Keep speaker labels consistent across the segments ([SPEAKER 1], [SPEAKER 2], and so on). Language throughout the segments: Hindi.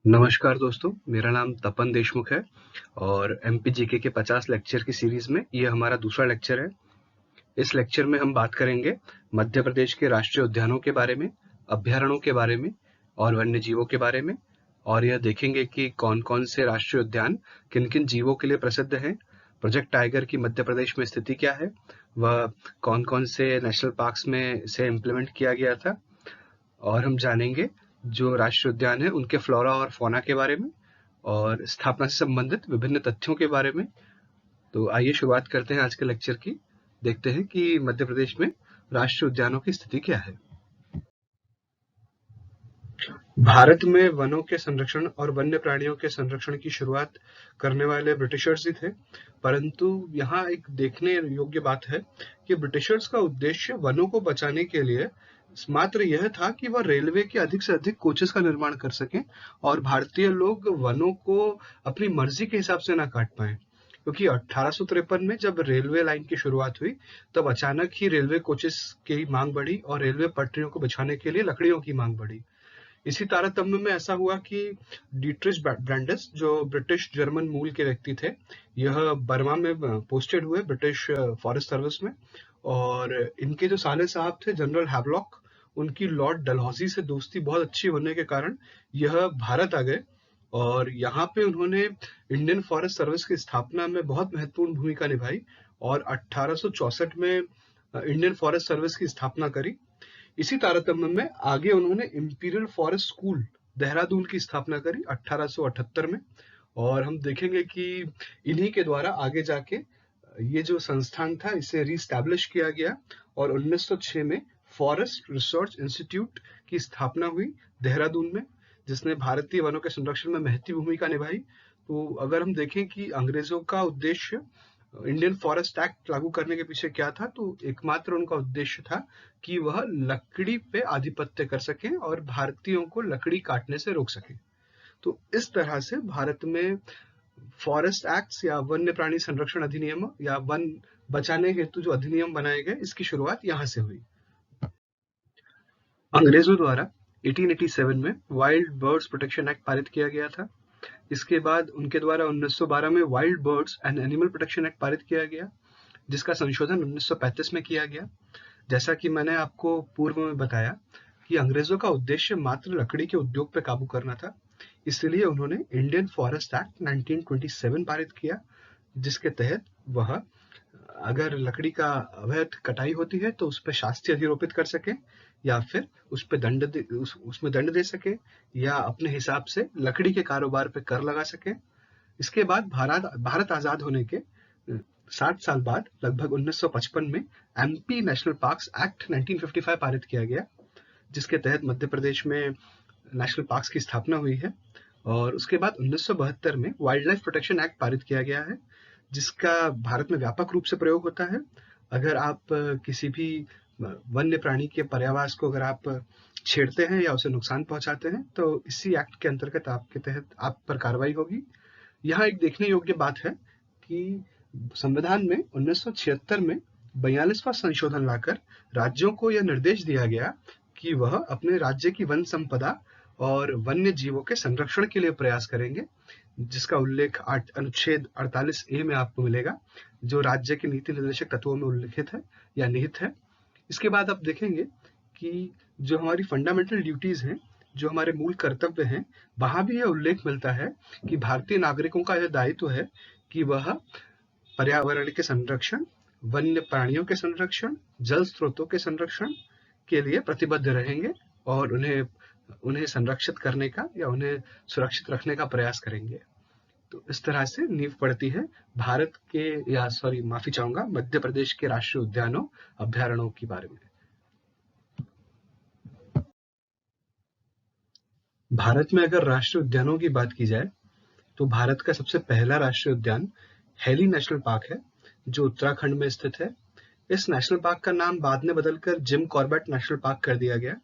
[SPEAKER 1] नमस्कार दोस्तों, मेरा नाम तपन देशमुख है और एमपीजीके के 50 लेक्चर की सीरीज में ये हमारा दूसरा लेक्चर है। इस लेक्चर में हम बात करेंगे मध्य प्रदेश के राष्ट्रीय उद्यानों के बारे में, अभयारण्यों के बारे में और वन्य जीवों के बारे में, और यह देखेंगे कि कौन-कौन से राष्ट्रीय उद्यान किन-किन जीवों के लिए प्रसिद्ध हैं, प्रोजेक्ट टाइगर की मध्य प्रदेश में स्थिति क्या है, वह कौन-कौन से नेशनल पार्क्स में इसे इम्प्लीमेंट किया गया था, और हम जानेंगे जो राष्ट्रीय उद्यान है उनके फ्लोरा और फौना के बारे में और स्थापना से संबंधित विभिन्न तथ्यों के बारे में। तो आइए शुरुआत करते हैं आज के लेक्चर की। देखते हैं कि मध्य प्रदेश में राष्ट्रीय उद्यानों की स्थिति क्या है। भारत में वनों के संरक्षण और वन्य प्राणियों के संरक्षण की शुरुआत करने वाले ब्रिटिशर्स ही थे, परंतु यहाँ एक देखने योग्य बात है कि ब्रिटिशर्स का उद्देश्य वनों को बचाने के लिए मात्र यह था कि वह रेलवे के अधिक से अधिक कोचेस का निर्माण कर सकें और भारतीय लोग वनों को अपनी मर्जी के हिसाब से ना काट पाए, क्योंकि 1853 में जब रेलवे लाइन की शुरुआत हुई तब अचानक ही रेलवे कोचेस की मांग बढ़ी और रेलवे पटरियों को बिछाने के लिए लकड़ियों की मांग बढ़ी। इसी तारतम्य में ऐसा हुआ कि डीट्रिच ब्रांडिस, जो ब्रिटिश जर्मन मूल के व्यक्ति थे, यह बर्मा में पोस्टेड हुए ब्रिटिश फॉरेस्ट सर्विस में, और इनके जो साले साहब थे जनरल हैवलॉक, उनकी लॉर्ड डलहौजी से दोस्ती बहुत अच्छी होने के कारण यह भारत आ गए और यहाँ पे उन्होंने इंडियन फॉरेस्ट सर्विस की स्थापना में बहुत महत्वपूर्ण भूमिका निभाई और 1864 में इंडियन फॉरेस्ट सर्विस की स्थापना करी। इसी तारतम्य में आगे उन्होंने इंपीरियल फॉरेस्ट स्कूल देहरादून की स्थापना करी 1878 में, और हम देखेंगे कि इन्हीं के द्वारा आगे जाके ये जो संस्थान था इसे रीस्टैब्लिश किया गया और 1906 में फॉरेस्ट रिसर्च इंस्टीट्यूट की स्थापना हुई देहरादून में, जिसने भारतीय वनों के संरक्षण में महती भूमिका निभाई। तो अगर हम देखें कि अंग्रेजों का उद्देश्य इंडियन फॉरेस्ट एक्ट लागू करने के पीछे क्या था, तो एकमात्र उनका उद्देश्य था कि वह लकड़ी पे आधिपत्य कर सकें और भारतीयों को लकड़ी काटने से रोक सकें। तो इस तरह से भारत में फॉरेस्ट एक्ट्स या वन्य प्राणी संरक्षण अधिनियम या वन बचाने हेतु जो अधिनियम बनाए गए, इसकी शुरुआत यहाँ से हुई। अंग्रेजों द्वारा 1887 में वाइल्ड बर्ड्स प्रोटेक्शन एक्ट पारित किया गया था। इसके बाद उनके द्वारा 1912 में wild birds and animal protection act पारित किया गया, जिसका संशोधन 1935 में किया गया। जैसा कि मैंने आपको पूर्व में बताया कि अंग्रेजों का उद्देश्य मात्र लकड़ी के उद्योग पर काबू करना था, इसलिए उन्होंने इंडियन फॉरेस्ट एक्ट 1927 पारित किया, जिसके तहत वह अगर लकड़ी का अवैध कटाई होती है तो उस पर शास्ति अधिरोपित कर सके या फिर उस पे उसमें दंड दे सके या अपने हिसाब से लकड़ी के कारोबार पे कर लगा सके। इसके बाद भारत आजाद होने के 60 साल बाद लगभग 1955 में एमपी नेशनल पार्क्स एक्ट 1955 पारित किया गया, जिसके तहत मध्य प्रदेश में नेशनल पार्क्स की स्थापना हुई है। और उसके बाद 1972 में वाइल्ड लाइफ प्रोटेक्शन एक्ट पारित किया गया है, जिसका भारत में व्यापक रूप से प्रयोग होता है। अगर आप किसी भी वन्य प्राणी के पर्यावास को अगर आप छेड़ते हैं या उसे नुकसान पहुंचाते हैं तो इसी एक्ट के अंतर्गत आपके तहत आप पर कार्रवाई होगी। यहाँ एक देखने योग्य बात है कि संविधान में 1976 में 42वां संशोधन लाकर राज्यों को यह निर्देश दिया गया कि वह अपने राज्य की वन संपदा और वन्य जीवों के संरक्षण के लिए प्रयास करेंगे, जिसका उल्लेख अनुच्छेद 48A में आपको मिलेगा, जो राज्य के नीति निर्देशक तत्वों में उल्लिखित है या निहित है। इसके बाद आप देखेंगे कि जो हमारी फंडामेंटल ड्यूटीज हैं, जो हमारे मूल कर्तव्य हैं, वहां भी यह उल्लेख मिलता है कि भारतीय नागरिकों का यह दायित्व है कि वह पर्यावरण के संरक्षण, वन्य प्राणियों के संरक्षण, जल स्रोतों के संरक्षण के लिए प्रतिबद्ध रहेंगे और उन्हें संरक्षित करने का या उन्हें सुरक्षित रखने का प्रयास करेंगे। तो इस तरह से नींव पड़ती है भारत के माफी चाहूंगा, मध्य प्रदेश के राष्ट्रीय उद्यानों, अभयारण्यों के बारे में। भारत में अगर राष्ट्रीय उद्यानों की बात की जाए तो भारत का सबसे पहला राष्ट्रीय उद्यान हेली नेशनल पार्क है, जो उत्तराखंड में स्थित है। इस नेशनल पार्क का नाम बाद में बदलकर जिम कॉर्बेट नेशनल पार्क कर दिया गया।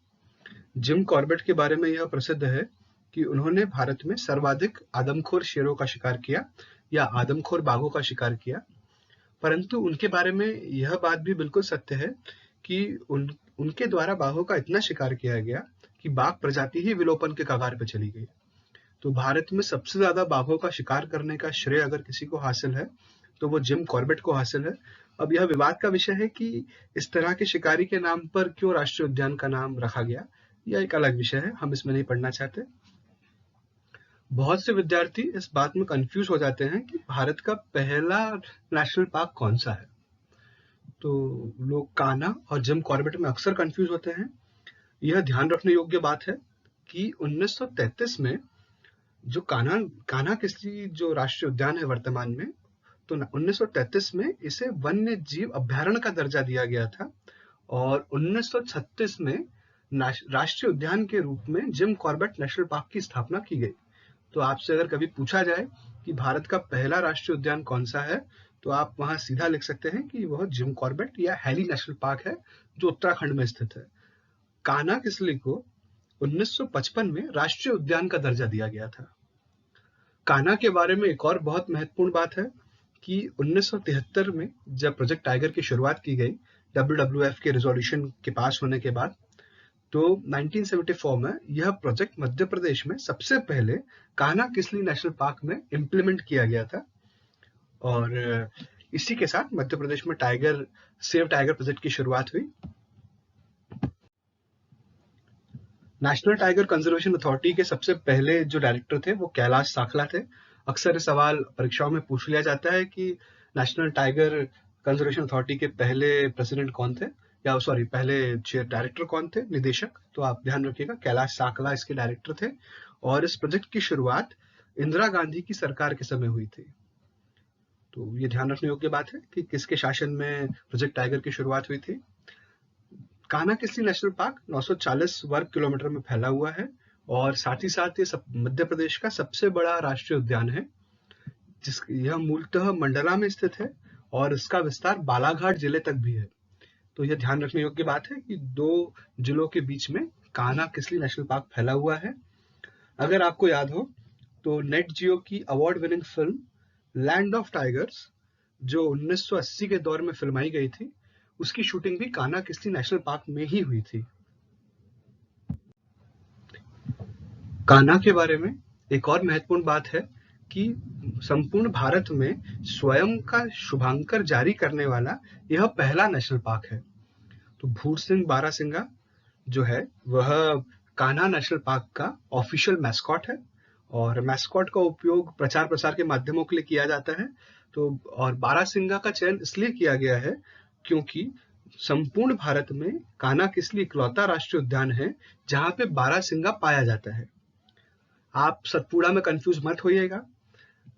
[SPEAKER 1] जिम कॉर्बेट के बारे में यह प्रसिद्ध है कि उन्होंने भारत में सर्वाधिक आदमखोर शेरों का शिकार किया या आदमखोर बाघों का शिकार किया, परंतु उनके बारे में यह बात भी बिल्कुल सत्य है कि उनके द्वारा बाघों का इतना शिकार किया गया कि बाघ प्रजाति ही विलोपन के कगार पर चली गई। तो भारत में सबसे ज्यादा बाघों का शिकार करने का श्रेय अगर किसी को हासिल है तो वो जिम कॉर्बेट को हासिल है। अब यह विवाद का विषय है कि इस तरह के शिकारी के नाम पर क्यों राष्ट्रीय उद्यान का नाम रखा गया, यह एक अलग विषय है, हम इसमें नहीं पढ़ना चाहते। बहुत से विद्यार्थी इस बात में कंफ्यूज हो जाते हैं कि भारत का पहला नेशनल पार्क कौन सा है। तो लोग कान्हा और जिम कॉर्बेट में अक्सर कंफ्यूज होते हैं। यह ध्यान रखने योग्य बात है कि 1933 में जो कान्हा किसली जो राष्ट्रीय उद्यान है वर्तमान में, तो 1933 में इसे वन्य जीव अभ्यारण्य का दर्जा दिया गया था और 1936 में राष्ट्रीय उद्यान के रूप में जिम कॉर्बेट नेशनल पार्क की स्थापना की गई। तो आपसे अगर कभी पूछा जाए कि भारत का पहला राष्ट्रीय उद्यान कौन सा है, तो आप वहां सीधा लिख सकते हैं कि वह जिम कॉर्बेट या हैली नेशनल पार्क है जो उत्तराखंड में स्थित है। कान्हा किसली को 1955 में राष्ट्रीय उद्यान का दर्जा दिया गया था। कान्हा के बारे में एक और बहुत महत्वपूर्ण बात है कि 1973 में जब प्रोजेक्ट टाइगर की शुरुआत की गई WWF के रिजोल्यूशन के पास होने के बाद, तो 1974 में यह प्रोजेक्ट मध्य प्रदेश में सबसे पहले कान्हा किसली नेशनल पार्क में इम्प्लीमेंट किया गया था और इसी के साथ मध्य प्रदेश में सेव टाइगर प्रोजेक्ट की शुरुआत हुई। नेशनल टाइगर कंजर्वेशन अथॉरिटी के सबसे पहले जो डायरेक्टर थे वो कैलाश साखला थे। अक्सर ये सवाल परीक्षाओं में पूछ लिया जाता है कि नेशनल टाइगर कंजर्वेशन अथॉरिटी के पहले प्रेसिडेंट कौन थे, या सॉरी पहले डायरेक्टर कौन थे, निदेशक। तो आप ध्यान रखिएगा कैलाश साखला इसके डायरेक्टर थे और इस प्रोजेक्ट की शुरुआत इंदिरा गांधी की सरकार के समय हुई थी। तो ये ध्यान रखने योग्य बात है कि किसके शासन में प्रोजेक्ट टाइगर की शुरुआत हुई थी। कान्हा किसली नेशनल पार्क 940 वर्ग किलोमीटर में फैला हुआ है और साथ ही साथ ये मध्य प्रदेश का सबसे बड़ा राष्ट्रीय उद्यान है। यह मूलतः मंडला में स्थित है और इसका विस्तार बालाघाट जिले तक भी है। तो यह ध्यान रखने योग्य बात है कि 2 जिलों के बीच में कान्हा किसली नेशनल पार्क फैला हुआ है। अगर आपको याद हो तो नेट जियो की award winning film land of tigers जो 1980 के दौर में फिल्माई गई थी, उसकी शूटिंग भी कान्हा किसली नेशनल पार्क में ही हुई थी। कान्हा के बारे में एक और महत्वपूर्ण बात है कि संपूर्ण भारत में स्वयं का शुभांकर जारी करने वाला यह पहला नेशनल पार्क है। तो भूर सिंह बारासिंगा जो है वह कान्हा नेशनल पार्क का ऑफिशियल मैस्कॉट है और मैस्कॉट का उपयोग प्रचार प्रसार के माध्यमों के लिए किया जाता है। तो और बारासिंगा का चयन इसलिए किया गया है क्योंकि संपूर्ण भारत में कान्हा किसली इकलौता राष्ट्रीय उद्यान है जहां पे बारासिंगा पाया जाता है। आप सतपुड़ा में कंफ्यूज मत होइएगा।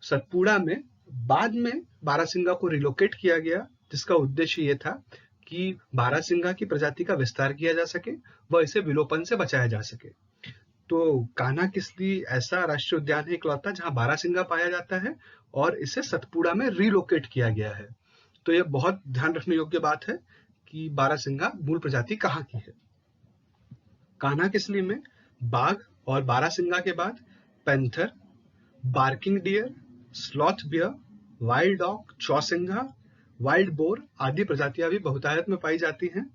[SPEAKER 1] सतपुड़ा में बाद में बारासिंगा को रिलोकेट किया गया जिसका उद्देश्य ये था कि बारासिंगा की प्रजाति का विस्तार किया जा सके व इसे विलोपन से बचाया जा सके। तो कान्हा किसली ऐसा राष्ट्रीय उद्यान है इकलौता जहां बारासिंगा पाया जाता है और इसे सतपुड़ा में रिलोकेट किया गया है। तो यह बहुत ध्यान रखने योग्य बात है कि बारासिंगा मूल प्रजाति कहाँ की है। कान्हा किसली में बाघ और बारासिंगा के बाद panther, barking deer, sloth bear, wild dog, chousingha, wild boar आदि प्रजातियां भी बहुतायत में पाई जाती हैं।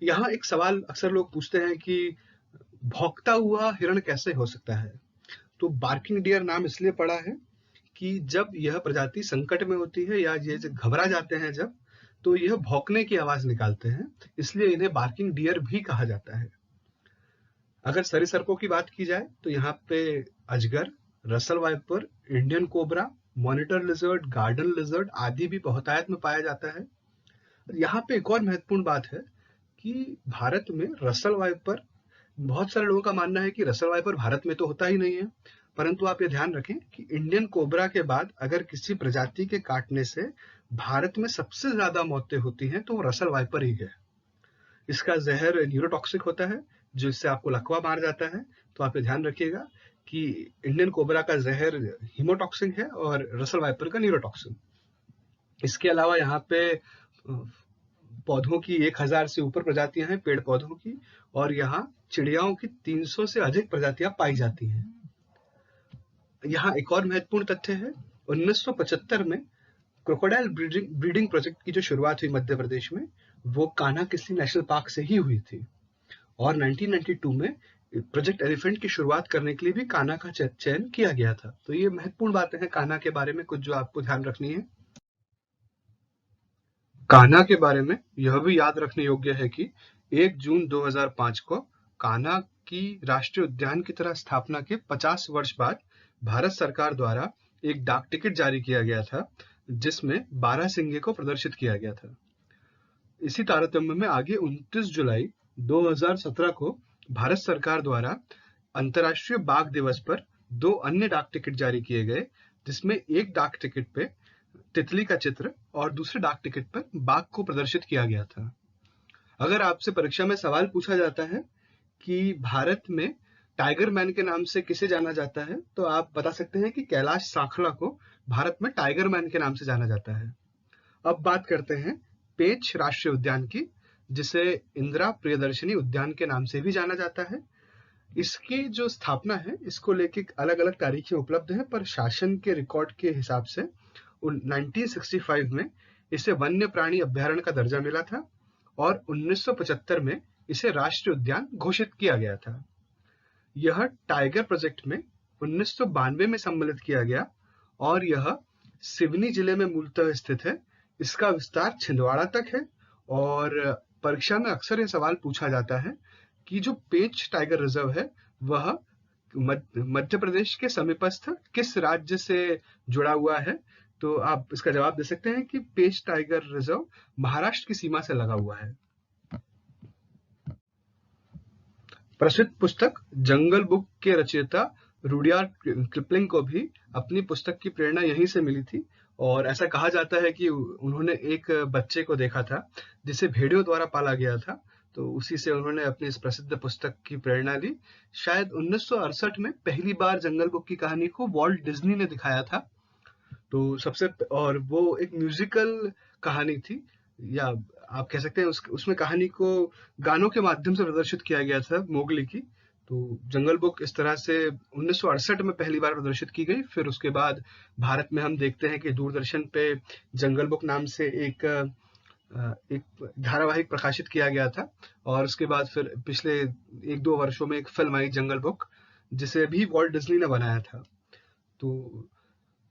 [SPEAKER 1] यहाँ एक सवाल अक्सर लोग पूछते हैं कि भौंकता हुआ हिरण कैसे हो सकता है। तो बार्किंग डियर नाम इसलिए पड़ा है कि जब यह प्रजाति संकट में होती है या ये घबरा जाते हैं जब, तो यह भौंकने की आवाज निकालते हैं, इसलिए इन्हें बार्किंग डियर भी कहा जाता है। अगर सरीसृपों की बात की जाए तो यहाँ पे अजगर, Russell viper, Indian cobra, monitor lizard, garden lizard आदि भी बहुतायत में पाया जाता है। यहाँ पे एक और महत्वपूर्ण बात है कि भारत में रसल वाइपर, बहुत सारे लोगों का मानना है कि रसल वाइपर भारत में तो होता ही नहीं है, परंतु आप ये ध्यान रखें कि इंडियन कोबरा के बाद अगर किसी प्रजाति के काटने से भारत में सबसे ज्यादा मौतें होती हैं तो वो रसल वाइपर ही है। इसका जहर न्यूरोटॉक्सिक होता है जिससे आपको लकवा मार जाता है। तो आप ये ध्यान रखिएगा कि इंडियन कोबरा का जहर हीमोटॉक्सिक है और रसल वाइपर का न्यूरोटॉक्सिक। इसके अलावा यहाँ पे पौधों की 1000 से ऊपर प्रजातियां हैं पेड़ पौधों की, और यहाँ चिड़ियाओं की 300 से अधिक प्रजातियां पाई जाती हैं। यहाँ एक और महत्वपूर्ण तथ्य है, 1975 में क्रोकोडाइल ब्रीडिंग प्रोजेक्ट की जो शुरुआत हुई मध्य प्रदेश में, वो कान्हा किसली नेशनल पार्क से ही हुई थी और 1992 में प्रोजेक्ट एलिफेंट की शुरुआत करने के लिए भी कान्हा का चयन किया गया था। तो ये महत्वपूर्ण बातें हैं कान्हा के बारे में, कुछ जो आपको ध्यान रखनी है। कान्हा के बारे में यह भी याद रखने योग्य है कि 1 जून 2005 को कान्हा की राष्ट्रीय उद्यान की तरह स्थापना के 50 वर्ष बाद भारत सरकार द्वारा एक डाक टिकट जारी किया गया था, जिसमें बारहसिंगे को प्रदर्शित किया गया था। इसी तारतम्य में आगे 29 जुलाई 2017 को भारत सरकार द्वारा अंतर्राष्ट्रीय बाघ दिवस पर 2 अन्य डाक टिकट जारी किए गए, जिसमें एक डाक टिकट पे तितली का चित्र और दूसरे डाक टिकट पर बाघ को प्रदर्शित किया गया था। अगर आपसे परीक्षा में सवाल पूछा जाता है कि भारत में टाइगर मैन के नाम से किसे जाना जाता है, तो आप बता सकते हैं कि कैलाश साखला को भारत में टाइगर मैन के नाम से जाना जाता है। अब बात करते हैं पेंच राष्ट्रीय उद्यान की, जिसे इंदिरा प्रियदर्शनी उद्यान के नाम से भी जाना जाता है। इसकी जो स्थापना है, इसको लेके अलग अलग तारीखें उपलब्ध हैं, पर शासन के रिकॉर्ड के हिसाब से 1965 में इसे वन्य प्राणी अभ्यारण्य का दर्जा मिला था और 1975 में इसे राष्ट्रीय उद्यान घोषित किया गया था। यह टाइगर प्रोजेक्ट में 1992 में सम्मिलित किया गया और यह सिवनी जिले में मूलतः स्थित है। इसका विस्तार छिंदवाड़ा तक है और परीक्षा में अक्सर यह सवाल पूछा जाता है कि जो पेंच टाइगर रिजर्व है वह मध्य प्रदेश के समीपस्थ किस राज्य से जुड़ा हुआ है। तो आप इसका जवाब दे सकते हैं कि पेंच टाइगर रिजर्व महाराष्ट्र की सीमा से लगा हुआ है। प्रसिद्ध पुस्तक जंगल बुक के रचयिता रुडयार्ड किपलिंग को भी अपनी पुस्तक की प्रेरणा यहीं से मिली थी और ऐसा कहा जाता है कि उन्होंने एक बच्चे को देखा था जिसे भेड़ियों द्वारा पाला गया था, तो उसी से उन्होंने अपनी इस प्रसिद्ध पुस्तक की प्रेरणा ली। शायद 1968 में पहली बार जंगल बुक की कहानी को वॉल्ट डिज्नी ने दिखाया था, तो और वो एक म्यूजिकल कहानी थी, या आप कह सकते हैं उसमें कहानी को गानों के माध्यम से प्रदर्शित किया गया था मोगली की। तो जंगल बुक इस तरह से 1968 में पहली बार प्रदर्शित की गई। फिर उसके बाद भारत में हम देखते हैं कि दूरदर्शन पे जंगल बुक नाम से एक धारावाहिक प्रकाशित किया गया था और उसके बाद फिर पिछले 1-2 वर्षों में एक फिल्म आई जंगल बुक, जिसे भी वॉल्ट डिज्नी ने बनाया था। तो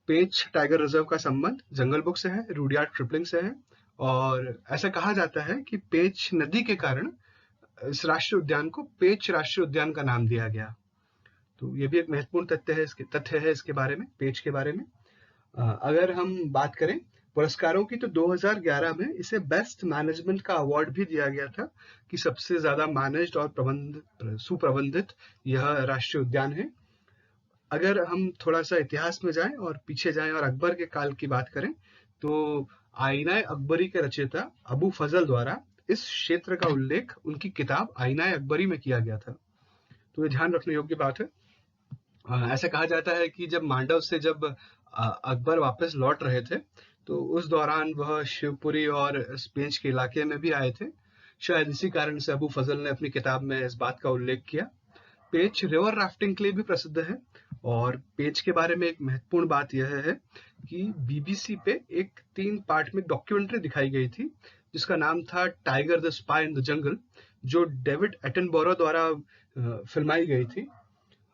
[SPEAKER 1] पेंच टाइगर रिजर्व का संबंध जंगल बुक से है, रुडयार्ड किपलिंग से है और ऐसा कहा जाता है कि पेंच नदी के कारण इस राष्ट्रीय उद्यान को पेंच राष्ट्रीय उद्यान का नाम दिया गया। तो ये भी एक महत्वपूर्ण तथ्य है इसके बारे में, पेंच के बारे में। अगर हम बात करें पुरस्कारों की, तो 2011 में इसे बेस्ट मैनेजमेंट का अवार्ड भी दिया गया था कि सबसे ज्यादा मैनेज्ड और सुप्रबंधित यह राष्ट्रीय उद्यान है। अगर हम थोड़ा सा इतिहास में जाएं और पीछे जाएं और अकबर के काल की बात करें, तो आईना अकबरी के रचयिता अबू फजल द्वारा इस क्षेत्र का उल्लेख उनकी किताब आईना अकबरी में किया गया था। तो ये ध्यान रखने योग्य बात है। ऐसा कहा जाता है कि जब मांडव से जब अकबर वापस लौट रहे थे, तो उस दौरान वह शिवपुरी और पेंच के इलाके में भी आए थे। शायद इसी कारण से अबू फजल ने अपनी किताब में इस बात का उल्लेख किया। पेंच रिवर राफ्टिंग के लिए भी प्रसिद्ध है और पेंच के बारे में एक महत्वपूर्ण बात यह है कि बीबीसी पे एक 3 पार्ट में डॉक्यूमेंट्री दिखाई गई थी जिसका नाम था tiger the spy in the jungle, जो डेविड एटनबरो द्वारा फिल्माई गई थी।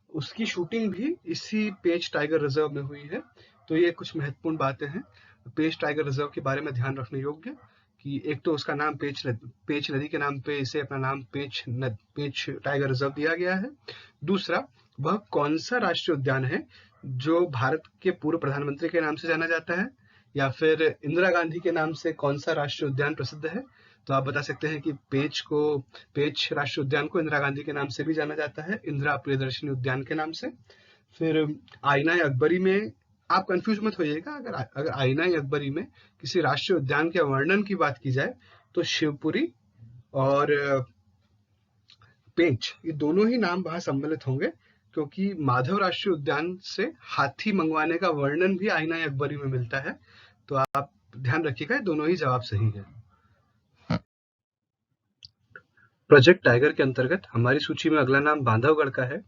[SPEAKER 1] उसकी शूटिंग भी इसी पेंच टाइगर रिजर्व में हुई है। तो ये कुछ महत्वपूर्ण बातें हैं पेंच टाइगर रिजर्व के बारे में ध्यान रखने योग्य, कि एक तो उसका नाम पेंच नदी के नाम पे इसे अपना नाम पेंच टाइगर रिजर्व दिया गया है। दूसरा, वह कौन सा राष्ट्रीय उद्यान है जो भारत के पूर्व प्रधानमंत्री के नाम से जाना जाता है, या फिर इंदिरा गांधी के नाम से कौन सा राष्ट्रीय उद्यान प्रसिद्ध है। तो आप बता सकते हैं कि पेंच राष्ट्रीय उद्यान को इंदिरा गांधी के नाम से भी जाना जाता है, इंदिरा प्रियदर्शनी उद्यान के नाम से। फिर आईना अकबरी में आप कंफ्यूज मत होइएगा, अगर आईना अकबरी में किसी राष्ट्रीय उद्यान के वर्णन की बात की जाए तो शिवपुरी और पेंच, ये दोनों ही नाम वहां सम्मिलित होंगे, क्योंकि माधव राष्ट्रीय उद्यान से हाथी मंगवाने का वर्णन भी आईना अकबरी में मिलता है। तो आप ध्यान रखिएगा, दोनों ही जवाब सही है। प्रोजेक्ट टाइगर के अंतर्गत हमारी सूची में अगला नाम बांधवगढ़ का है।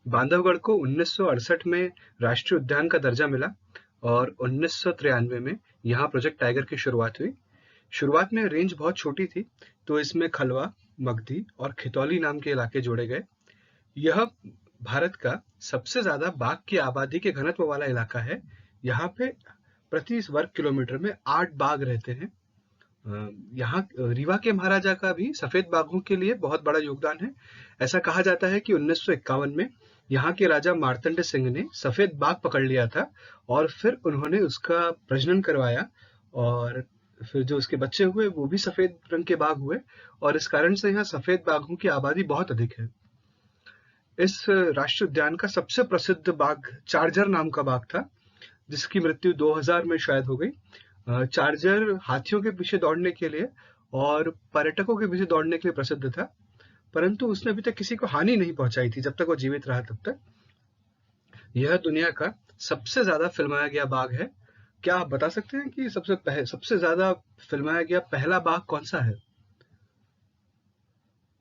[SPEAKER 1] बांधवगढ़ को 1968 में राष्ट्रीय उद्यान का दर्जा मिला और 1993 में यहाँ प्रोजेक्ट टाइगर की शुरुआत हुई। शुरुआत में रेंज बहुत छोटी थी, तो इसमें खलवा, मगधी और खितौली नाम के इलाके जोड़े गए। यह भारत का सबसे ज्यादा बाघ की आबादी के घनत्व वाला इलाका है। यहाँ पे प्रति वर्ग किलोमीटर में 8 बाघ रहते हैं। यहाँ रीवा के महाराजा का भी सफेद बाघों के लिए बहुत बड़ा योगदान है। ऐसा कहा जाता है कि 1951 में यहाँ के राजा मार्तंड सिंह ने सफेद बाघ पकड़ लिया था और फिर उन्होंने उसका प्रजनन करवाया, और फिर जो उसके बच्चे हुए वो भी सफेद रंग के बाघ हुए, और इस कारण से यहाँ सफेद बाघों की आबादी बहुत अधिक है। इस राष्ट्रीय उद्यान का सबसे प्रसिद्ध बाघ चार्जर नाम का बाघ था, जिसकी मृत्यु 2000 में शायद हो गई। चार्जर हाथियों के पीछे दौड़ने के लिए और पर्यटकों के पीछे दौड़ने के लिए प्रसिद्ध था, परंतु उसने अभी तक किसी को हानि नहीं पहुंचाई थी जब तक वो जीवित रहा तब तक। यह दुनिया का सबसे ज्यादा फिल्माया गया बाघ है। क्या आप बता सकते हैं कि सबसे ज्यादा फिल्माया गया पहला बाघ कौन सा है?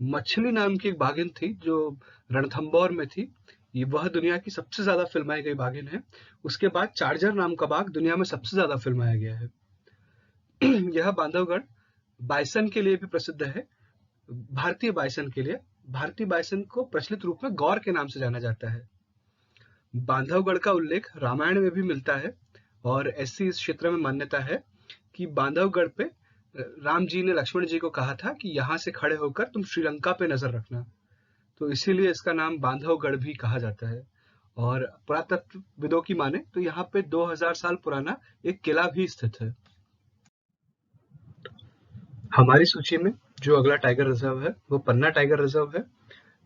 [SPEAKER 1] मछली नाम की एक बाघिन थी जो रणथंबोर में थी। ये वह दुनिया की सबसे ज्यादा फिल्माई गई बाघिन है। उसके बाद चार्जर नाम का बाघ दुनिया में सबसे ज्यादा फिल्माया गया है। यह बांधवगढ़ बाइसन के लिए भी प्रसिद्ध है। भारतीय बाइसन के लिए। भारतीय बाइसन को प्रचलित रूप में गौर के नाम से जाना जाता है। बांधवगढ़ का उल्लेख रामायण में भी मिलता है, और ऐसी इस क्षेत्र में मान्यता है कि बांधवगढ़ पे राम जी ने लक्ष्मण जी को कहा था कि यहाँ से खड़े होकर तुम श्रीलंका पे नजर रखना, तो इसीलिए इसका नाम बांधवगढ़ भी कहा जाता है। और पुरातत्वविदों की माने तो यहाँ पे 2000 साल पुराना एक किला भी स्थित है। हमारी सूची में जो अगला टाइगर रिजर्व है वो पन्ना टाइगर रिजर्व है।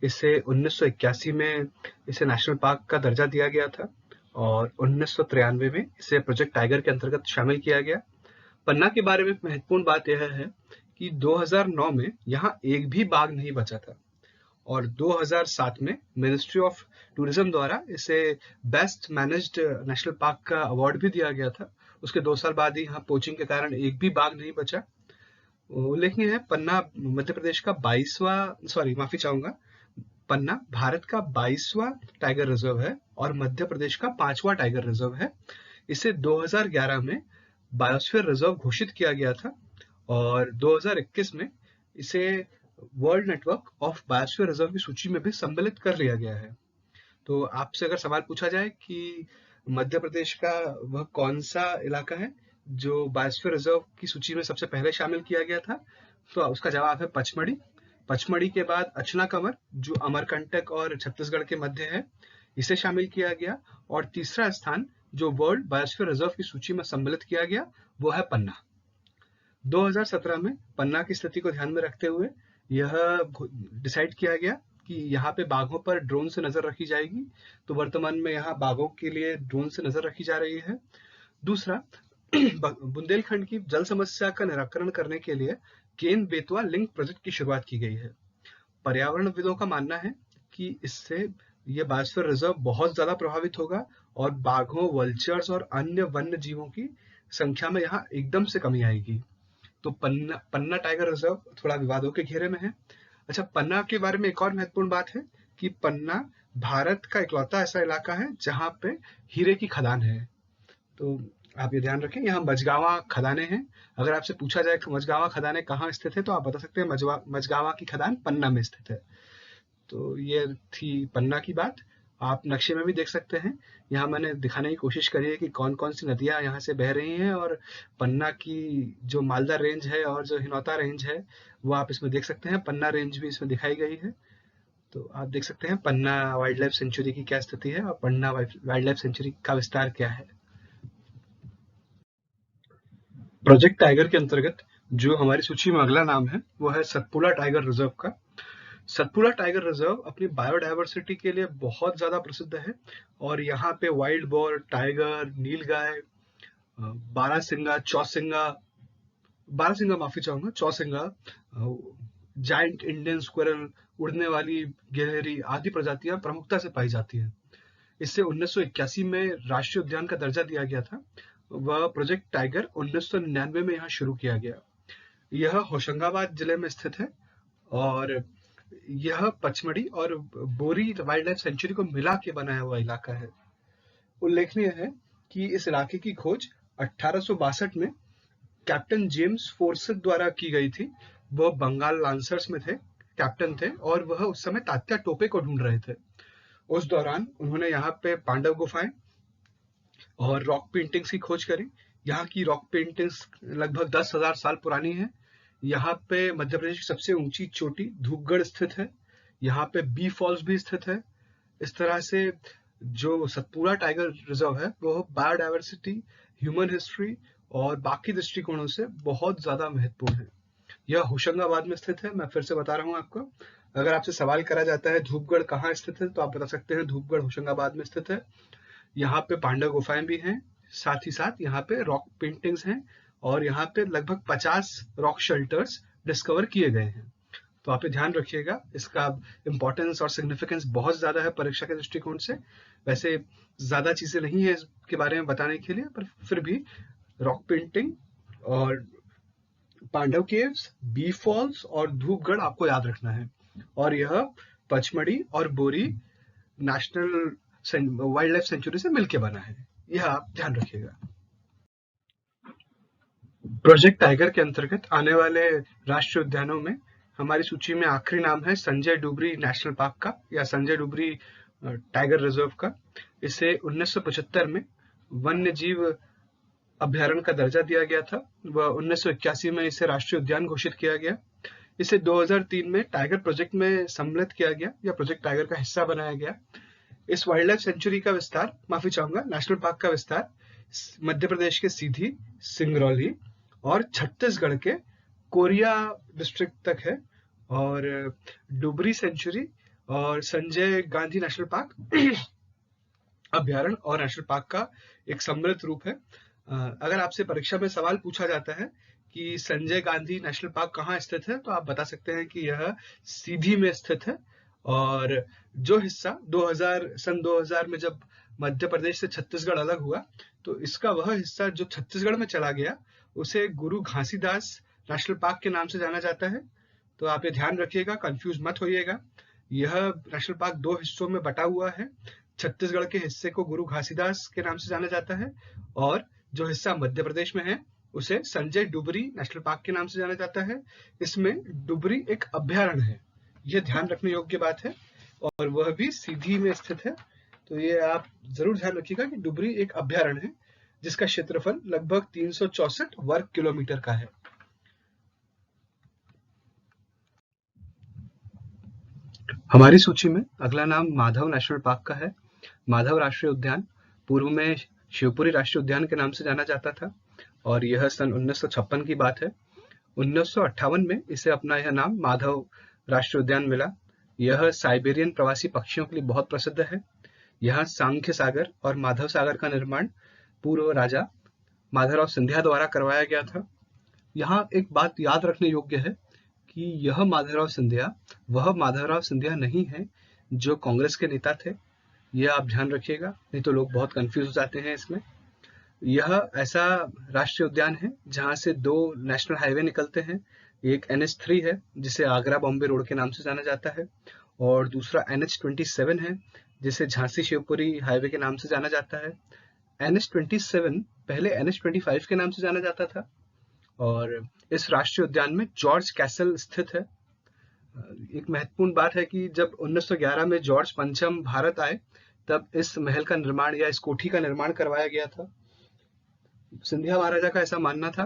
[SPEAKER 1] इसे 1981 में इसे नेशनल पार्क का दर्जा दिया गया था, और 1993 में इसे प्रोजेक्ट टाइगर के अंतर्गत शामिल किया गया। पन्ना के बारे में महत्वपूर्ण बात यह है कि 2009 में यहाँ एक भी बाघ नहीं बचा था, और 2007 में मिनिस्ट्री ऑफ टूरिज्म द्वारा इसे बेस्ट मैनेज्ड नेशनल पार्क का अवार्ड भी दिया गया था। उसके 2 साल बाद ही यहाँ पोचिंग के कारण एक भी बाघ नहीं बचा। उल्लेखनीय है, पन्ना मध्य प्रदेश का 22वां, सॉरी माफी चाहूंगा, पन्ना भारत का 22वां टाइगर रिजर्व है और मध्य प्रदेश का 5वां टाइगर रिजर्व है। इसे 2011 में बायोस्फीयर रिजर्व घोषित किया गया था, और 2021 में इसे world network of biosphere reserve की सूची में भी सम्मिलित कर लिया गया है। तो आपसे अगर सवाल पूछा जाए कि मध्य प्रदेश का वह कौन सा इलाका है जो बायोस्फीयर रिजर्व की सूची में सबसे पहले शामिल किया गया था, तो उसका जवाब है पचमढ़ी। पचमढ़ी के बाद अचना कंवर जो अमरकंटक और छत्तीसगढ़ के मध्य है, इसे शामिल किया गया। और तीसरा स्थान जो वर्ल्ड बायोस्फीयर रिजर्व की सूची में सम्मिलित किया गया वो है पन्ना। 2017 में पन्ना की स्थिति को ध्यान में रखते हुए यह डिसाइड किया गया कि यहाँ पे बाघों पर ड्रोन से नजर रखी जाएगी। तो वर्तमान में यहाँ बाघों के लिए ड्रोन से नजर रखी जा रही है। दूसरा, बुंदेलखंड की जल समस्या का निराकरण करने के लिए केन बेतवा लिंक प्रोजेक्ट की शुरुआत की गई है। पर्यावरणविदों का मानना है कि इससे ये बायोस्फीयर रिजर्व बहुत ज्यादा प्रभावित होगा, और बाघों, वल्चर्स और अन्य वन्य जीवों की संख्या में यहाँ एकदम से कमी आएगी। तो पन्ना टाइगर रिजर्व थोड़ा विवादों के घेरे में है। अच्छा, पन्ना के बारे में एक और महत्वपूर्ण बात है कि पन्ना भारत का इकलौता ऐसा इलाका है जहाँ पे हीरे की खदान है। तो आप ये ध्यान रखें, यहाँ मझगावा खदानें हैं। अगर आपसे पूछा जाए कि मझगावा खदानें कहाँ स्थित है, तो आप बता सकते हैं मझगावा की खदान पन्ना में स्थित है। तो ये थी पन्ना की बात। आप नक्शे में भी देख सकते हैं, यहाँ मैंने दिखाने की कोशिश करी है कि कौन कौन सी नदियां यहाँ से बह रही हैं, और पन्ना की जो मालदा रेंज है और जो हिनौता रेंज है वो आप इसमें देख सकते हैं। पन्ना रेंज भी इसमें दिखाई गई है। तो आप देख सकते हैं पन्ना वाइल्ड लाइफ सेंचुरी की क्या स्थिति है और पन्ना वाइल्ड लाइफ सेंचुरी का विस्तार क्या है। प्रोजेक्ट टाइगर के अंतर्गत जो हमारी सूची में अगला नाम है वो है सतपुड़ा टाइगर रिजर्व का। सतपुड़ा टाइगर रिजर्व अपनी बायोडायवर्सिटी के लिए बहुत ज्यादा प्रसिद्ध है, और यहाँ पे वाइल्ड बोर, टाइगर, नीलगाय, बारहसिंगा, चौसिंगा, बारहसिंगा माफी चाहूंगा, चौसिंगा, जायंट इंडियन स्क्विरल, उड़ने वाली गिलहरी आदि प्रजातियां प्रमुखता से पाई जाती हैं। इससे 1981 में राष्ट्रीय उद्यान का दर्जा दिया गया था। वह प्रोजेक्ट टाइगर 1999 में यहाँ शुरू किया गया। यह होशंगाबाद जिले में स्थित है, और यह पचमढ़ी और बोरी वाइल्ड लाइफ सेंचुरी को मिला के बनाया हुआ इलाका है। उल्लेखनीय है कि इस इलाके की खोज 1862 में कैप्टन जेम्स फोर्सिथ द्वारा की गई थी। वह बंगाल लांसर्स में थे। कैप्टन थे और वह उस समय तात्या टोपे को ढूंढ रहे थे। उस दौरान उन्होंने यहाँ पे पांडव गुफाएं और रॉक पेंटिंग्स की खोज करी। यहाँ की रॉक पेंटिंग्स लगभग 10,000 साल पुरानी है। यहाँ पे मध्य प्रदेश की सबसे ऊंची चोटी धूपगढ़ स्थित है। यहाँ पे बी फॉल्स भी स्थित है। इस तरह से जो सतपुड़ा टाइगर रिजर्व है वो बायोडाइवर्सिटी, ह्यूमन हिस्ट्री और बाकी दृष्टिकोणों से बहुत ज्यादा महत्वपूर्ण है। यह होशंगाबाद में स्थित है। मैं फिर से बता रहा हूँ आपको, अगर आपसे सवाल करा जाता है धूपगढ़ कहाँ स्थित है तो आप बता सकते हैं धूपगढ़ होशंगाबाद में स्थित है। यहाँ पे पांडव गुफाएं भी हैं, साथ ही साथ यहाँ पे रॉक पेंटिंग्स हैं और यहाँ पे लगभग 50 रॉक शेल्टर्स डिस्कवर किए गए हैं। तो आप ये ध्यान रखिएगा, इसका इंपॉर्टेंस और सिग्निफिकेंस बहुत ज्यादा है परीक्षा के दृष्टिकोण से। वैसे ज्यादा चीजें नहीं है इसके बारे में बताने के लिए, पर फिर भी रॉक पेंटिंग और पांडव केव्स, बी फॉल्स और धूपगढ़ आपको याद रखना है। और यह पचमढ़ी और बोरी नेशनल वाइल्ड लाइफ सेंचुरी से मिलके बना है, यह आप ध्यान रखिएगा। प्रोजेक्ट टाइगर के अंतर्गत आने वाले राष्ट्रीय उद्यानों में हमारी सूची में आखिरी नाम है संजय डुबरी नेशनल पार्क का या संजय डुबरी टाइगर रिजर्व का। इसे 1975 में वन्य जीव अभ्यारण्य का दर्जा दिया गया था। वह 1981 में इसे राष्ट्रीय उद्यान घोषित किया गया। इसे 2003 में टाइगर प्रोजेक्ट में सम्मिलित किया गया या प्रोजेक्ट टाइगर का हिस्सा बनाया गया। इस वाइल्ड लाइफ सेंचुरी का विस्तार, माफी चाहूंगा, नेशनल पार्क का विस्तार मध्य प्रदेश के सीधी, सिंगरौली और छत्तीसगढ़ के कोरिया डिस्ट्रिक्ट तक है। और डुबरी सेंचुरी और संजय गांधी नेशनल पार्क अभ्यारण्य और नेशनल पार्क का एक सम्मिलित रूप है। अगर आपसे परीक्षा में सवाल पूछा जाता है कि संजय गांधी नेशनल पार्क कहाँ स्थित है तो आप बता सकते हैं कि यह सीधी में स्थित है। और जो हिस्सा सन 2000 में जब मध्य प्रदेश से छत्तीसगढ़ अलग हुआ तो इसका वह हिस्सा जो छत्तीसगढ़ में चला गया उसे गुरु घासीदास नेशनल पार्क के नाम से जाना जाता है। तो आप ये ध्यान रखिएगा, कंफ्यूज मत होइएगा। यह नेशनल पार्क दो हिस्सों में बटा हुआ है। छत्तीसगढ़ के हिस्से को गुरु घासीदास के नाम से जाना जाता है और जो हिस्सा मध्य प्रदेश में है उसे संजय डुबरी नेशनल पार्क के नाम से जाना जाता है। इसमें डुबरी एक अभ्यारण्य है, यह ध्यान रखने योग्य बात है, और वह भी सीधी में स्थित है। तो ये आप जरूर ध्यान रखिएगा कि डुबरी एक अभ्यारण्य है जिसका क्षेत्रफल लगभग 364 वर्ग किलोमीटर का है। हमारी सूची में अगला नाम माधव नेशनल पार्क का है। माधव राष्ट्रीय उद्यान पूर्व में शिवपुरी राष्ट्रीय उद्यान के नाम से जाना जाता था और यह सन 1956 की बात है। 1958 में इसे अपना यह नाम माधव राष्ट्रीय उद्यान मिला। यह साइबेरियन प्रवासी पक्षियों के लिए बहुत प्रसिद्ध है। यहाँ सांख्य सागर और माधव सागर का निर्माण पूर्व राजा माधवराव सिंधिया द्वारा करवाया गया था। यहाँ एक बात याद रखने योग्य है कि यह माधवराव सिंधिया वह माधवराव सिंधिया नहीं है जो कांग्रेस के नेता थे। यह आप ध्यान रखिएगा, नहीं तो लोग बहुत कंफ्यूज हो जाते हैं इसमें। यह ऐसा राष्ट्रीय उद्यान है जहां से दो नेशनल हाईवे निकलते हैं। एक NH3 है जिसे आगरा बॉम्बे रोड के नाम से जाना जाता है और दूसरा NH27 है जिसे झांसी शिवपुरी हाईवे के नाम से जाना जाता है। NH27 पहले NH25 के नाम से जाना जाता था और इस राष्ट्रीय उद्यान में जॉर्ज कैसल स्थित है। एक महत्वपूर्ण बात है कि जब 1911 में जॉर्ज पंचम भारत आए तब इस महल का निर्माण या इस कोठी का निर्माण करवाया गया था। सिंधिया महाराजा का ऐसा मानना था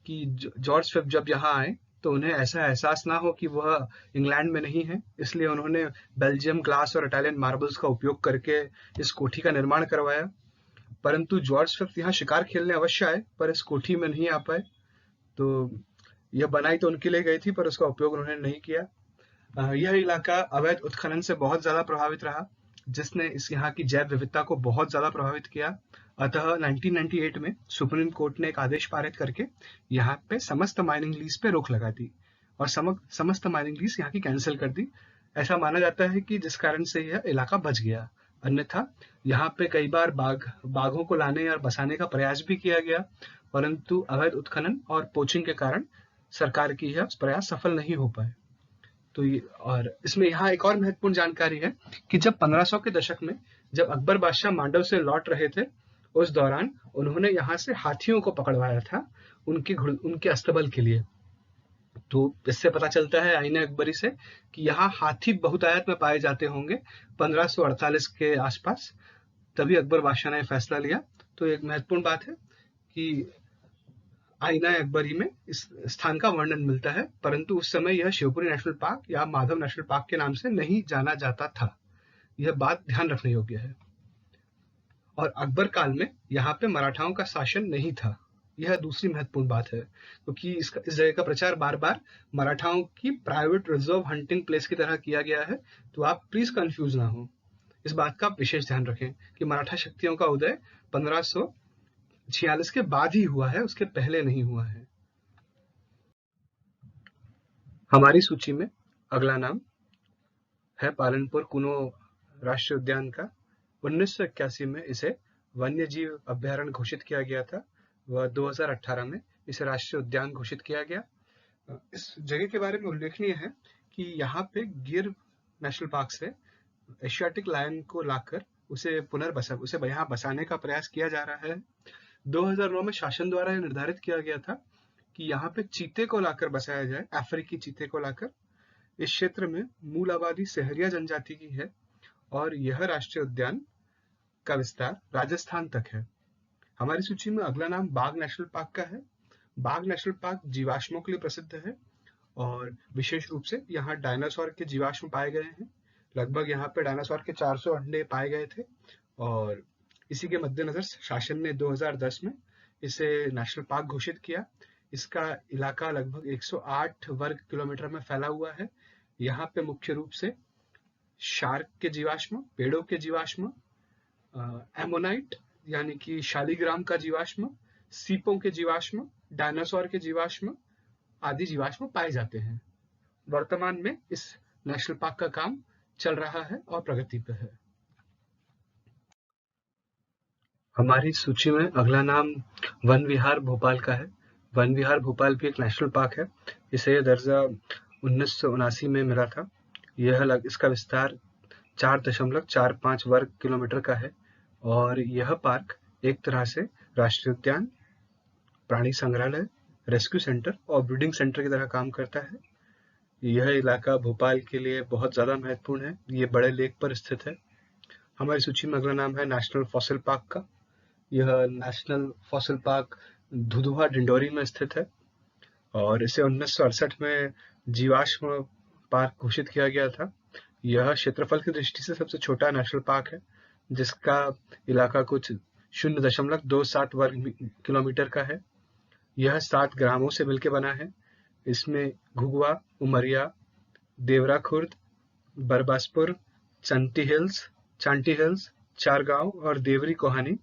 [SPEAKER 1] कि जॉर्ज फिफ्थ जब यहाँ आए तो उन्हें ऐसा एहसास ना हो कि वह इंग्लैंड में नहीं है, इसलिए उन्होंने बेल्जियम ग्लास और इटालियन मार्बल्स का उपयोग करके इस कोठी का निर्माण करवाया। परंतु जॉर्ज फिफ्थ यहाँ शिकार खेलने अवश्य आए पर इस कोठी में नहीं आ पाए। तो यह बनाई तो उनके लिए गई थी पर उसका उपयोग उन्होंने नहीं किया। यह इलाका अवैध उत्खनन से बहुत ज्यादा प्रभावित रहा जिसने इस यहाँ की जैव विविधता को बहुत ज्यादा प्रभावित किया। अतः 1998 में सुप्रीम कोर्ट ने एक आदेश पारित करके यहाँ पे समस्त माइनिंग लीज पे रोक लगा दी और समस्त माइनिंग लीज यहाँ की कैंसिल कर दी। ऐसा माना जाता है कि जिस कारण से यह इलाका बच गया, अन्यथा यहाँ पे कई बार बाघों को लाने और बसाने का प्रयास भी किया गया, परंतु अवैध उत्खनन और पोचिंग के कारण सरकार की यह प्रयास सफल नहीं हो पाए। तो और इसमें यहाँ एक और महत्वपूर्ण जानकारी है कि जब 1500 के दशक में जब अकबर बादशाह मांडव से लौट रहे थे उस दौरान उन्होंने यहाँ से हाथियों को पकड़वाया था उनके अस्तबल के लिए। तो इससे पता चलता है आईने अकबरी से कि यहाँ हाथी बहुतायत में पाए जाते होंगे 1548 के आसपास, तभी अकबर बादशाह ने फैसला लिया। तो एक महत्वपूर्ण बात है कि आईना अकबरी में इस स्थान का वर्णन मिलता है, परंतु उस समय यह शिवपुरी नेशनल पार्क या माधव नेशनल पार्क के नाम से नहीं जाना जाता था। यह बात ध्यान रखने योग्य है। और अकबर काल में यहाँ पे मराठाओं का शासन नहीं था। यह दूसरी महत्वपूर्ण बात है, क्योंकि इस जगह का प्रचार बार बार मराठाओं की प्राइवेट रिजर्व हंटिंग प्लेस की तरह किया गया है। तो आप प्लीज कंफ्यूज ना हो, इस बात का विशेष ध्यान रखें कि मराठा शक्तियों का उदय 1546 के बाद ही हुआ है, उसके पहले नहीं हुआ है। हमारी सूची में अगला नाम है पालनपुर कुनो राष्ट्रीय उद्यान का। 1981 में इसे वन्य जीव अभ्यारण्य घोषित किया गया था व 2018 में इसे राष्ट्रीय उद्यान घोषित किया गया। इस जगह के बारे में उल्लेखनीय है कि यहाँ पे गिर नेशनल पार्क से एशियाटिक लायन को लाकर उसे यहाँ बसाने का प्रयास किया जा रहा है। 2009 में शासन द्वारा यह निर्धारित किया गया था कि यहाँ पे चीते को लाकर बसाया जाए, अफ्रीकी चीते को लाकर। इस क्षेत्र में मूल आबादी सहरिया जनजाति की है और यह राष्ट्रीय उद्यान का विस्तार राजस्थान तक है। हमारी सूची में अगला नाम बाघ नेशनल पार्क का है। बाघ नेशनल पार्क जीवाश्मों के लिए प्रसिद्ध है और विशेष रूप से यहाँ डायनासोर के जीवाश्म पाए गए हैं। लगभग यहाँ पे डायनासोर के 400 अंडे पाए गए थे और इसी के मद्देनजर शासन ने 2010 में इसे नेशनल पार्क घोषित किया। इसका इलाका लगभग 108 वर्ग किलोमीटर में फैला हुआ है। यहाँ पे मुख्य रूप से शार्क के जीवाश्म, पेड़ों के जीवाश्म, एमोनाइट यानी कि शालिग्राम का जीवाश्म, सीपों के जीवाश्म, डायनासोर के जीवाश्म आदि जीवाश्म पाए जाते हैं। वर्तमान में इस नेशनल पार्क का काम चल रहा है और प्रगति पे है। हमारी सूची में अगला नाम वन विहार भोपाल का है। वन विहार भोपाल भी एक नेशनल पार्क है। इसे दर्जा 1979 में मिला था। इसका विस्तार 4.45 वर्ग किलोमीटर का है और यह पार्क एक तरह से राष्ट्रीय उद्यान, प्राणी संग्रहालय, रेस्क्यू सेंटर और ब्रीडिंग सेंटर की तरह काम करता है। यह इलाका भोपाल के लिए बहुत ज़्यादा महत्वपूर्ण है। ये बड़े लेक पर स्थित है। हमारी सूची में अगला नाम है नेशनल फॉसिल पार्क का। यह नेशनल फॉसिल पार्क धुधुआ डिंडोरी में स्थित है और इसे 1968 में जीवाश्म पार्क घोषित किया गया था। यह क्षेत्रफल की दृष्टि से सबसे छोटा नेशनल पार्क है, जिसका इलाका कुछ 0.27 वर्ग किलोमीटर का है। यह 7 ग्रामों से मिलकर बना है। इसमें घुघुआ, उमरिया, देवरा खुर्द, बरबासपुर, चांटी हिल्स, चारगांव और देवरी कोहानी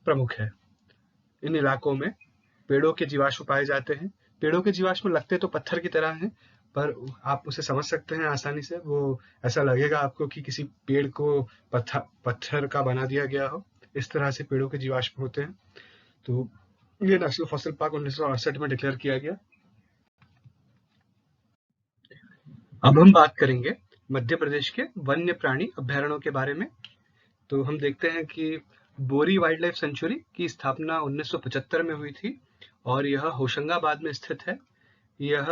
[SPEAKER 1] प्रमुख है। इन इलाकों में पेड़ों के जीवाश्म पाए जाते हैं। पेड़ों के जीवाश्म लगते तो पत्थर की तरह हैं, पर आप उसे समझ सकते हैं आसानी से। वो ऐसा लगेगा आपको कि किसी पेड़ को पत्थर का बना दिया गया हो। इस तरह से पेड़ों के जीवाश्म होते हैं। तो ये नेशनल फॉसिल पार्क 1968 में डिक्लेयर किया गया। अब हम बात करेंगे मध्य प्रदेश के वन्य प्राणी अभ्यारण्यों के बारे में। तो हम देखते हैं कि बोरी वाइल्ड लाइफ सेंचुरी की स्थापना 1975 में हुई थी और यह होशंगाबाद में स्थित है। यह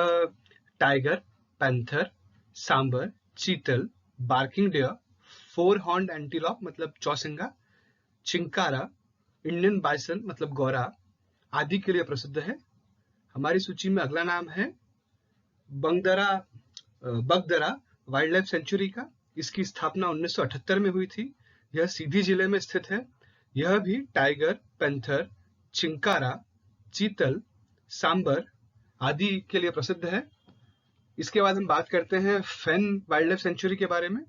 [SPEAKER 1] टाइगर, पैंथर, सांबर, चीतल, बार्किंग डियर, 4 हॉर्न्ड एंटीलॉप मतलब चौसिंगा, चिंकारा, इंडियन बाइसन मतलब गौरा आदि के लिए प्रसिद्ध है। हमारी सूची में अगला नाम है बगदरा वाइल्ड लाइफ सेंचुरी का। इसकी स्थापना 1978 में हुई थी। यह सीधी जिले में स्थित है। यह भी टाइगर, पैंथर, चिंकारा, चीतल, सांबर आदि के लिए प्रसिद्ध है। इसके बाद हम बात करते हैं फेन वाइल्ड लाइफ सेंचुरी के बारे में।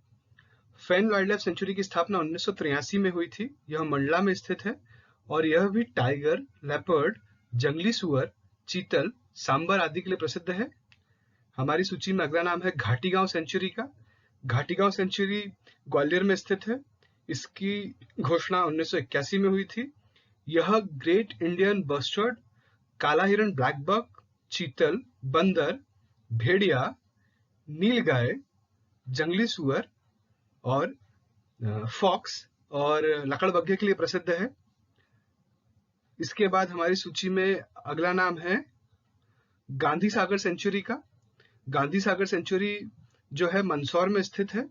[SPEAKER 1] फेन वाइल्ड लाइफ सेंचुरी की स्थापना 1983 में हुई थी। यह मंडला में स्थित है और यह भी टाइगर, लेपर्ड, जंगली सुअर, चीतल, सांबर आदि के लिए प्रसिद्ध है। हमारी सूची में अगला नाम है घाटीगांव सेंचुरी का। घाटीगांव सेंचुरी ग्वालियर में स्थित है। इसकी घोषणा 1981 में हुई थी। यह ग्रेट इंडियन बस्टर्ड, काला हिरण, ब्लैक बक, चीतल, बंदर, भेड़िया, नीलगाय, जंगली सुअर और फॉक्स और लकड़बग्घे के लिए प्रसिद्ध है। इसके बाद हमारी सूची में अगला नाम है गांधी सागर सेंचुरी का। गांधी सागर सेंचुरी जो है मंदसौर में स्थित है।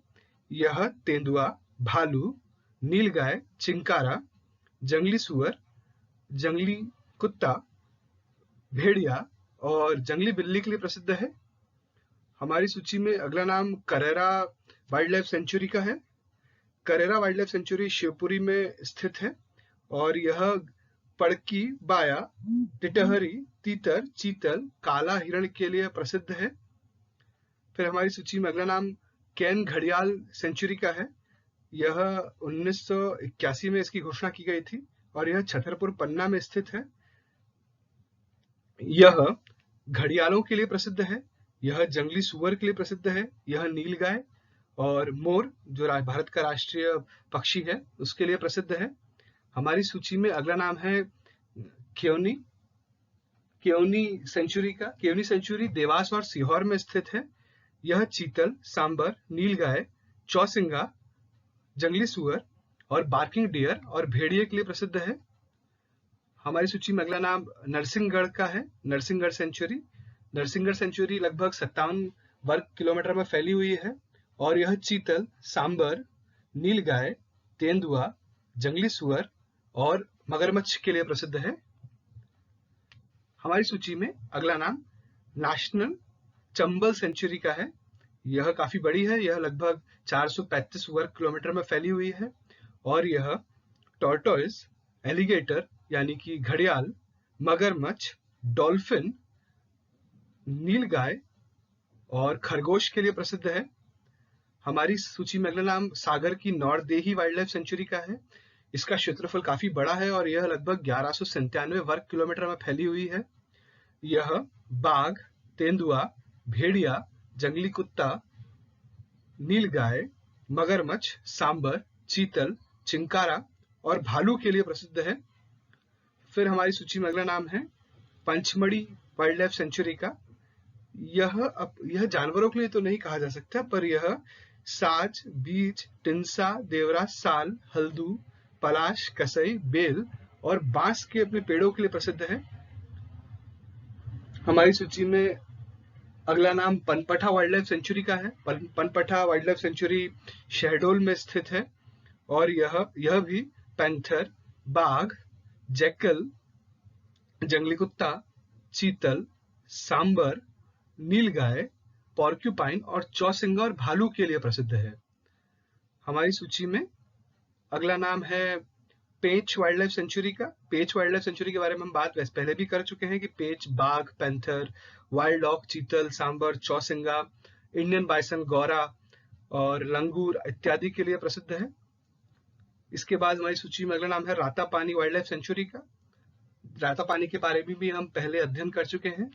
[SPEAKER 1] यह तेंदुआ, भालू, नीलगाय, चिंकारा, जंगली सुअर, जंगली कुत्ता, भेड़िया और जंगली बिल्ली के लिए प्रसिद्ध है। हमारी सूची में अगला नाम करेरा वाइल्ड लाइफ सेंचुरी का है। Karera wild life sanctuary Shivpuri में स्थित है और यह पड़की, बाया, टिटहरी, तीतर, चीतल, काला हिरण के लिए प्रसिद्ध है। फिर हमारी सूची में अगला नाम कैन घड़ियाल सेंचुरी का है। यह 1981 में इसकी घोषणा की गई थी और यह छतरपुर पन्ना में स्थित है। यह घड़ियालों के लिए प्रसिद्ध है, यह जंगली सुअर के लिए प्रसिद्ध है, यह नीलगाय और मोर जो भारत का राष्ट्रीय पक्षी है उसके लिए प्रसिद्ध है। हमारी सूची में अगला नाम है केयोनी सेंचुरी का। केयोनी सेंचुरी देवास और सीहोर में स्थित है। यह चीतल, सांबर, नीलगाय, चौसिंगा, जंगली सुअर और बार्किंग डियर और भेड़िए के लिए प्रसिद्ध है। हमारी सूची में अगला नाम नरसिंहगढ़ का है। नरसिंहगढ़ सेंचुरी लगभग 57 वर्ग किलोमीटर में फैली हुई है और यह चीतल, सांबर, नीलगाय, तेंदुआ, जंगली सुअर और मगरमच्छ के लिए प्रसिद्ध है। हमारी सूची में अगला नाम नेशनल चंबल सेंचुरी का है। यह काफी बड़ी है, यह लगभग 435 वर्ग किलोमीटर में फैली हुई है और यह टॉर्टोइस, एलिगेटर यानी कि घड़ियाल, मगरमच्छ, डॉल्फिन, नीलगाय और खरगोश के लिए प्रसिद्ध है। हमारी सूची में अगला नाम सागर की नौरदेही वाइल्ड लाइफ सेंचुरी का है। इसका क्षेत्रफल काफी बड़ा है और यह लगभग 1197 वर्ग किलोमीटर में फैली हुई है। यह बाघ, तेंदुआ, भेड़िया, जंगली कुत्ता, नीलगाय, मगरमच्छ, सांबर, चीतल, चिंकारा और भालू के लिए प्रसिद्ध है। फिर हमारी सूची में अगला नाम है पंचमढ़ी वाइल्ड लाइफ सेंचुरी का। यह जानवरों के लिए तो नहीं कहा जा सकता, पर यह साज, बीज, टिंसा, देवरा, साल, हल्दू, पलाश, कसई, बेल और बांस के अपने पेड़ों के लिए प्रसिद्ध है। हमारी सूची में अगला नाम पनपठा वाइल्ड लाइफ सेंचुरी का है। पनपठा वाइल्ड लाइफ सेंचुरी शहडोल में स्थित है और यह भी पैंथर, बाघ, जैकल, जंगली कुत्ता, चीतल, सांबर, नीलगाय, पॉर्क्यूपाइन और चौसिंगा और भालू के लिए प्रसिद्ध है। हमारी सूची में अगला नाम है पेंच वाइल्ड लाइफ सेंचुरी का। पेंच वाइल्ड लाइफ सेंचुरी के बारे में हम बात पहले भी कर चुके हैं कि पेंच बाघ, पैंथर, वाइल्ड ऑक, चीतल, सांबर, चौसिंगा, इंडियन बाइसन, गौरा और लंगूर इत्यादि के लिए प्रसिद्ध है। इसके बाद हमारी सूची में अगला नाम है रातापानी वाइल्ड लाइफ सेंचुरी का। रातापानी के बारे में भी हम पहले अध्ययन कर चुके हैं।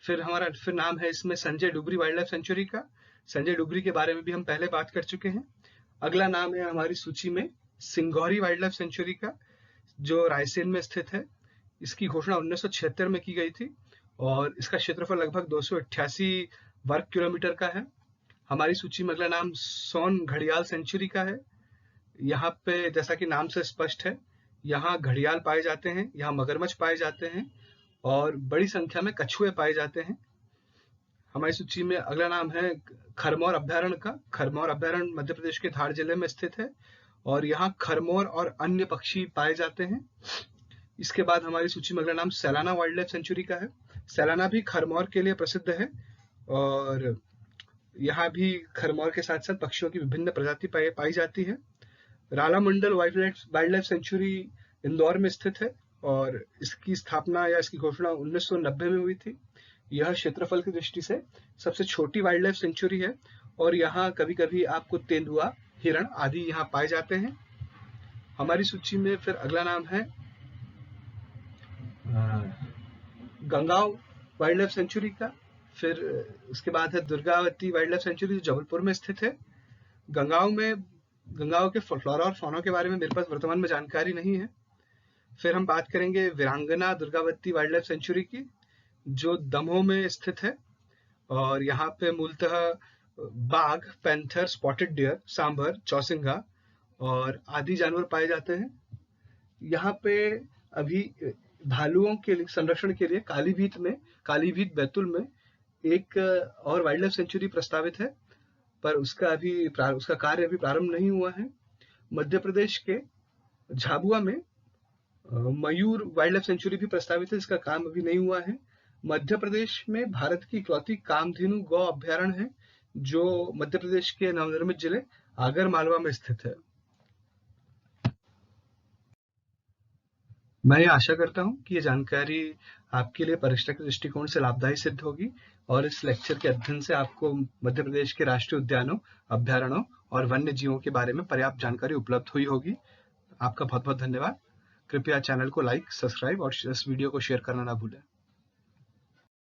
[SPEAKER 1] फिर नाम है इसमें Sanjay Dugri wild life sanctuary का। संजय डुगरी के बारे में भी हम पहले बात कर चुके हैं। अगला नाम है हमारी सूची में सिंगौरी वाइल्ड लाइफ सेंचुरी का, जो रायसेन में स्थित है। इसकी घोषणा 1976 में की गई थी और इसका क्षेत्रफल लगभग 288 वर्ग किलोमीटर का है। हमारी सूची में अगला नाम सोन घड़ियाल सेंचुरी का है। यहाँ पे जैसा कि नाम से स्पष्ट है, यहाँ घड़ियाल पाए जाते हैं, यहाँ मगरमच्छ पाए जाते हैं और बड़ी संख्या में कछुए पाए जाते हैं। हमारी सूची में अगला नाम है खरमौर अभ्यारण्य का। खरमौर अभ्यारण्य मध्य प्रदेश के धार जिले में स्थित है और यहाँ खरमौर और अन्य पक्षी पाए जाते हैं। इसके बाद हमारी सूची में अगला नाम सैलाना वाइल्ड लाइफ सेंचुरी का है। सैलाना भी खरमौर के लिए प्रसिद्ध है और यहाँ भी खरमौर के साथ साथ पक्षियों की विभिन्न प्रजाति पाई जाती है। Ralamandal wild life sanctuary Indore में स्थित है और इसकी स्थापना या इसकी घोषणा 1990 में हुई थी। यह क्षेत्रफल की दृष्टि से सबसे छोटी वाइल्ड लाइफ सेंचुरी है और यहाँ कभी कभी आपको तेंदुआ, हिरण आदि यहाँ पाए जाते हैं। हमारी सूची में फिर अगला नाम है गंगाव वाइल्ड लाइफ सेंचुरी का। फिर उसके बाद है दुर्गावती वाइल्ड लाइफ सेंचुरी जो जबलपुर में स्थित है। गंगाव के फ्लोरा और फौना के बारे में मेरे पास वर्तमान में जानकारी नहीं है। फिर हम बात करेंगे वीरांगना दुर्गावती वाइल्ड लाइफ सेंचुरी की, जो दमोह में स्थित है और यहाँ पे मूलतः बाघ, पैंथर, स्पॉटेड डियर, सांबर, चौसिंगा और आदि जानवर पाए जाते हैं। यहाँ पे अभी भालुओं के संरक्षण के लिए कालीभीत बैतूल में एक और वाइल्ड लाइफ सेंचुरी प्रस्तावित है, पर उसका कार्य अभी प्रारंभ नहीं हुआ है। मध्य प्रदेश के झाबुआ में मयूर वाइल्ड लाइफ सेंचुरी भी प्रस्तावित है, इसका काम अभी नहीं हुआ है। मध्य प्रदेश में भारत की इकलौती कामधेनु गौ अभ्यारण्य है, जो मध्य प्रदेश के नवनिर्मित जिले आगर मालवा में स्थित है। मैं ये आशा करता हूँ कि ये जानकारी आपके लिए परीक्षा के दृष्टिकोण से लाभदायी सिद्ध होगी और इस लेक्चर के अध्ययन से आपको मध्य प्रदेश के राष्ट्रीय उद्यानों, अभ्यारण्यों और वन्य जीवों के बारे में पर्याप्त जानकारी उपलब्ध हुई होगी। आपका बहुत बहुत धन्यवाद। कृपया चैनल को लाइक, सब्सक्राइब और इस वीडियो को शेयर करना ना भूलें।